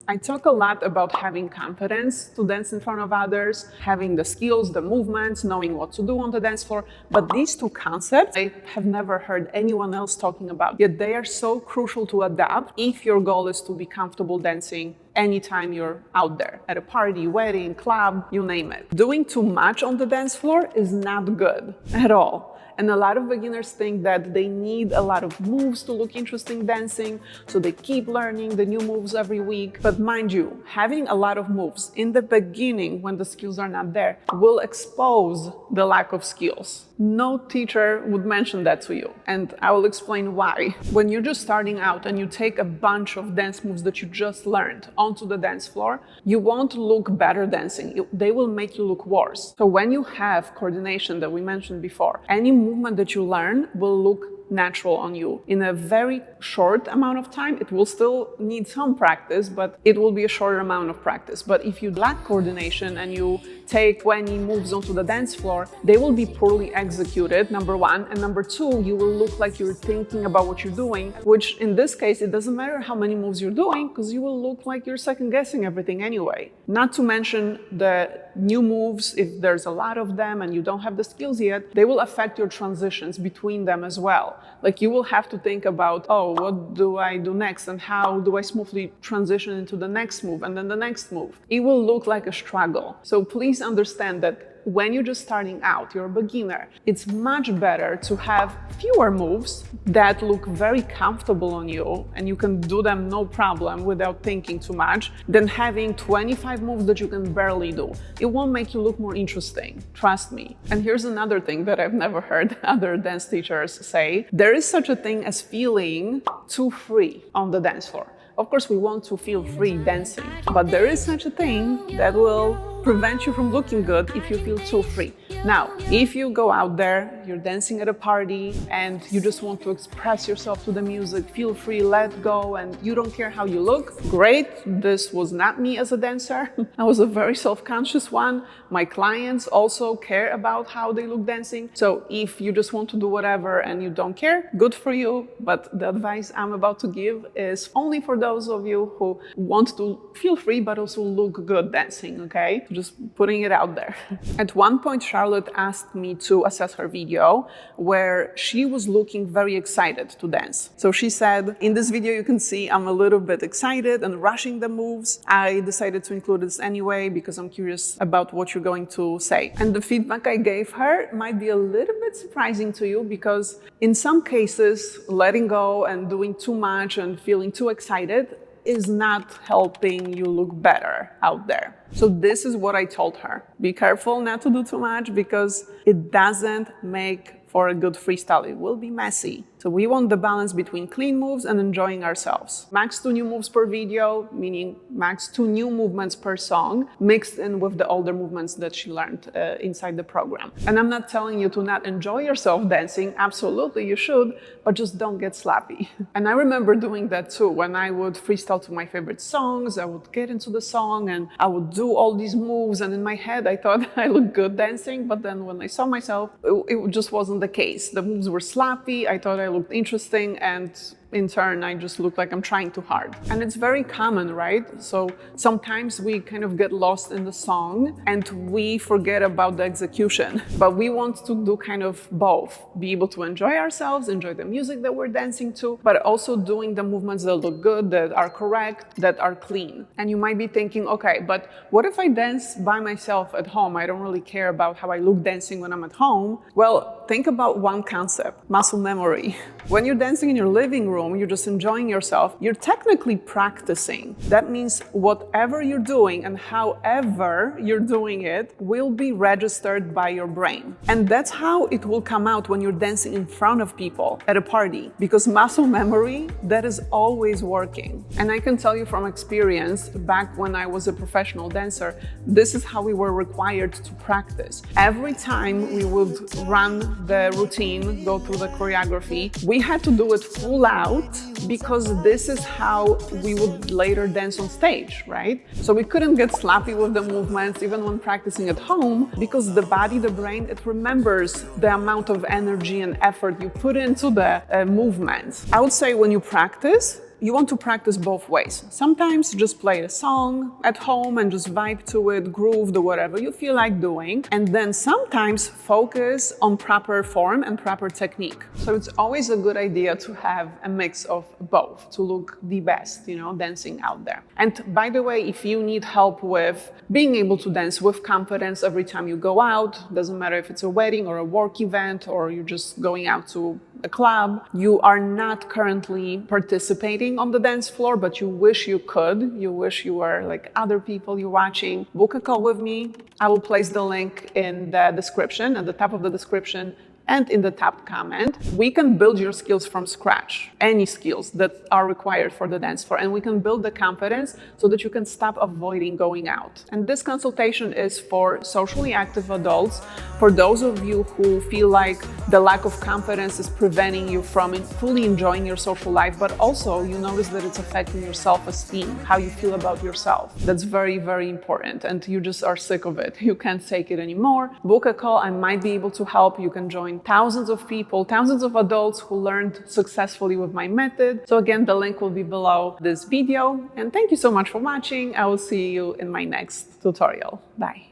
I talk a lot about having confidence to dance in front of others, having the skills, the movements, knowing what to do on the dance floor. But these two concepts, I have never heard anyone else talking about. Yet they are so crucial to adapt if your goal is to be comfortable dancing anytime you're out there, at a party, wedding, club, you name it. Doing too much on the dance floor is not good at all. And a lot of beginners think that they need a lot of moves to look interesting dancing, so they keep learning the new moves every week. But mind you, having a lot of moves in the beginning when the skills are not there will expose the lack of skills. No teacher would mention that to you, and I will explain why. When you're just starting out and you take a bunch of dance moves that you just learned onto the dance floor, you won't look better dancing. They will make you look worse. So when you have coordination that we mentioned before, any movement that you learn will look natural on you. In a very short amount of time, it will still need some practice, but it will be a shorter amount of practice. But if you lack coordination and you take 20 moves onto the dance floor, they will be poorly executed, number one. And number two, you will look like you're thinking about what you're doing, which in this case, it doesn't matter how many moves you're doing because you will look like you're second guessing everything anyway. Not to mention the new moves, if there's a lot of them and you don't have the skills yet, they will affect your transitions between them as well. Like you will have to think about, oh, what do I do next? And how do I smoothly transition into the next move and then the next move? It will look like a struggle. So please understand that when you're just starting out, you're a beginner, it's much better to have fewer moves that look very comfortable on you and you can do them no problem without thinking too much than having 25 moves that you can barely do. It won't make you look more interesting, trust me. And here's another thing that I've never heard other dance teachers say. There is such a thing as feeling too free on the dance floor. Of course, we want to feel free dancing, but there is such a thing that will prevent you from looking good if you feel too free. Now, if you go out there, you're dancing at a party and you just want to express yourself to the music, feel free, let go, and you don't care how you look, great. This was not me as a dancer. I was a very self-conscious one. My clients also care about how they look dancing. So if you just want to do whatever and you don't care, good for you. But the advice I'm about to give is only for those of you who want to feel free but also look good dancing, okay? Just putting it out there. At one point, Charlotte asked me to assess her video where she was looking very excited to dance. So she said, in this video you can see I'm a little bit excited and rushing the moves. I decided to include this anyway because I'm curious about what you're going to say. And the feedback I gave her might be a little bit surprising to you because in some cases, letting go and doing too much and feeling too excited is not helping you look better out there. So this is what I told her. Be careful not to do too much because it doesn't make for a good freestyle. It will be messy. So we want the balance between clean moves and enjoying ourselves. Max 2 new moves per video, meaning max 2 new movements per song, mixed in with the older movements that she learned inside the program. And I'm not telling you to not enjoy yourself dancing. Absolutely, you should, but just don't get sloppy. And I remember doing that too. When I would freestyle to my favorite songs, I would get into the song and I would do all these moves. And in my head, I thought I looked good dancing. But then when I saw myself, it just wasn't the case. The moves were sloppy. I thought I looked interesting, and in turn, I just look like I'm trying too hard. And it's very common, right? So sometimes we kind of get lost in the song and we forget about the execution. But we want to do kind of both. Be able to enjoy ourselves, enjoy the music that we're dancing to, but also doing the movements that look good, that are correct, that are clean. And you might be thinking, okay, but what if I dance by myself at home? I don't really care about how I look dancing when I'm at home. Well, think about one concept, muscle memory. When you're dancing in your living room, you're just enjoying yourself, you're technically practicing. That means whatever you're doing and however you're doing it will be registered by your brain. And that's how it will come out when you're dancing in front of people at a party, because muscle memory, that is always working. And I can tell you from experience, back when I was a professional dancer, this is how we were required to practice. Every time we would run the routine, go through the choreography, we had to do it full out because this is how we would later dance on stage, right? So we couldn't get sloppy with the movements even when practicing at home, because the body, the brain, it remembers the amount of energy and effort you put into the movements. I would say when you practice, you want to practice both ways. Sometimes just play a song at home and just vibe to it, groove, do whatever you feel like doing. And then sometimes focus on proper form and proper technique. So it's always a good idea to have a mix of both to look the best, dancing out there. And by the way, if you need help with being able to dance with confidence every time you go out, doesn't matter if it's a wedding or a work event or you're just going out to a club, you are not currently participating on the dance floor, but you wish you could, you wish you were like other people you're watching, book a call with me. I will place the link in the description, at the top of the description, and in the top comment. We can build your skills from scratch, any skills that are required for the dance floor, and we can build the confidence so that you can stop avoiding going out. And this consultation is for socially active adults, for those of you who feel like the lack of confidence is preventing you from fully enjoying your social life, but also you notice that it's affecting your self-esteem, how you feel about yourself. That's very, very important, and you just are sick of it. You can't take it anymore. Book a call. I might be able to help. You can join thousands of people, thousands of adults who learned successfully with my method. So again, the link will be below this video. And thank you so much for watching. I will see you in my next tutorial. Bye.